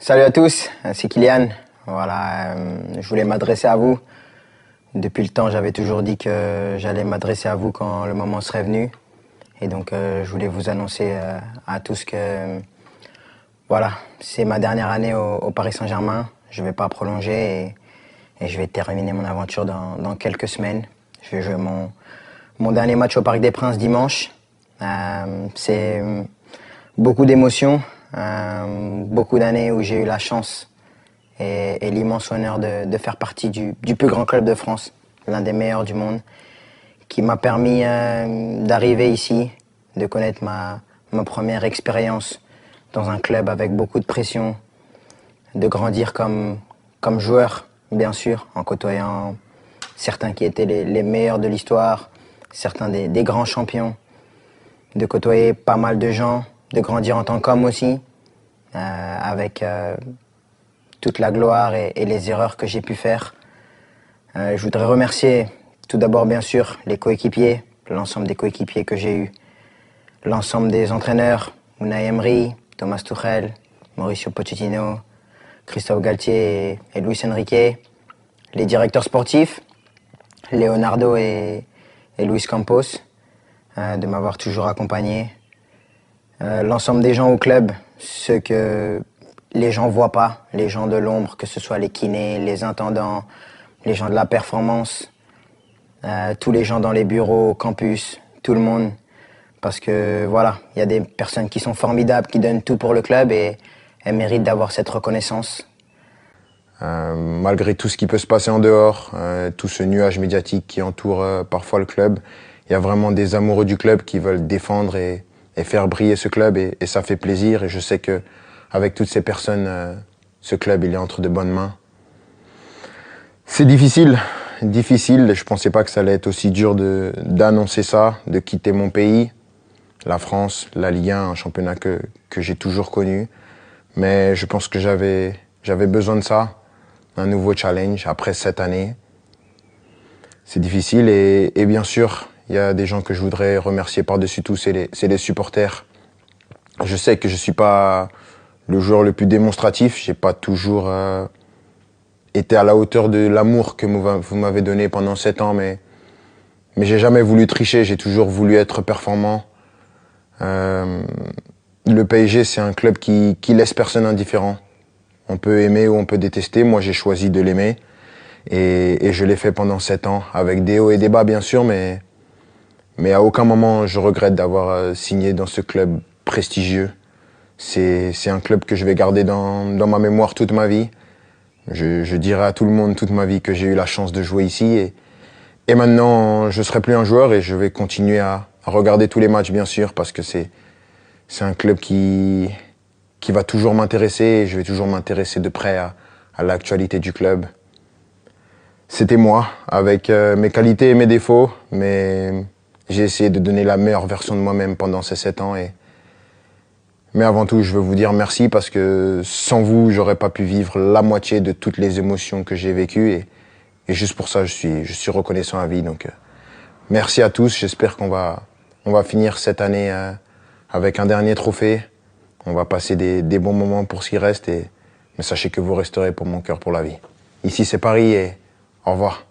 Salut à tous, c'est Kylian. Voilà, je voulais m'adresser à vous. Depuis le temps, j'avais toujours dit que j'allais m'adresser à vous quand le moment serait venu. Et donc, je voulais vous annoncer à tous que voilà, c'est ma dernière année au Paris Saint-Germain. Je ne vais pas prolonger et je vais terminer mon aventure dans quelques semaines. Je vais jouer mon dernier match au Parc des Princes dimanche. C'est beaucoup d'émotions, beaucoup d'années où j'ai eu la chance et l'immense honneur de faire partie du plus grand club de France, l'un des meilleurs du monde, qui m'a permis d'arriver ici, de connaître ma première expérience dans un club avec beaucoup de pression, de grandir comme joueur, bien sûr, en côtoyant certains qui étaient les meilleurs de l'histoire, certains des grands champions, de côtoyer pas mal de gens, de grandir en tant qu'homme aussi, avec toute la gloire et les erreurs que j'ai pu faire. Je voudrais remercier tout d'abord, bien sûr, les coéquipiers, l'ensemble des coéquipiers que j'ai eus, l'ensemble des entraîneurs, Unai Emery, Thomas Tuchel, Mauricio Pochettino, Christophe Galtier et Luis Enrique, les directeurs sportifs, Leonardo et Luis Campos, de m'avoir toujours accompagné, l'ensemble des gens au club, ceux que les gens voient pas, les gens de l'ombre, que ce soit les kinés, les intendants, les gens de la performance, tous les gens dans les bureaux, campus, tout le monde. Parce que voilà, il y a des personnes qui sont formidables, qui donnent tout pour le club et elles méritent d'avoir cette reconnaissance. Malgré tout ce qui peut se passer en dehors, tout ce nuage médiatique qui entoure parfois le club, il y a vraiment des amoureux du club qui veulent défendre et faire briller ce club et ça fait plaisir. Et je sais que avec toutes ces personnes, ce club il est entre de bonnes mains. C'est difficile. Je pensais pas que ça allait être aussi dur d'annoncer ça, de quitter mon pays, la France, la Ligue 1, un championnat que j'ai toujours connu. Mais je pense que j'avais besoin de ça, un nouveau challenge après 7 années. C'est difficile et bien sûr, il y a des gens que je voudrais remercier par-dessus tout, c'est les supporters. Je sais que je suis pas le joueur le plus démonstratif, j'ai pas toujours été à la hauteur de l'amour que vous m'avez donné pendant 7 ans, mais j'ai jamais voulu tricher, j'ai toujours voulu être performant. Le PSG, c'est un club qui laisse personne indifférent. On peut aimer ou on peut détester, moi j'ai choisi de l'aimer et je l'ai fait pendant 7 ans, avec des hauts et des bas bien sûr, mais à aucun moment je regrette d'avoir signé dans ce club prestigieux. C'est un club que je vais garder dans ma mémoire toute ma vie. Je dirai à tout le monde toute ma vie que j'ai eu la chance de jouer ici et maintenant je serai plus un joueur et je vais continuer à regarder tous les matchs bien sûr parce que c'est un club qui va toujours m'intéresser et je vais toujours m'intéresser de près à l'actualité du club. C'était moi, avec mes qualités et mes défauts, mais j'ai essayé de donner la meilleure version de moi-même pendant ces 7 ans. Mais avant tout, je veux vous dire merci parce que sans vous, j'aurais pas pu vivre la moitié de toutes les émotions que j'ai vécues et juste pour ça, je suis reconnaissant à vie. Donc, merci à tous. J'espère qu'on va finir cette année avec un dernier trophée. On va passer des bons moments pour ce qui reste mais sachez que vous resterez pour mon cœur pour la vie. Ici, c'est Paris et au revoir.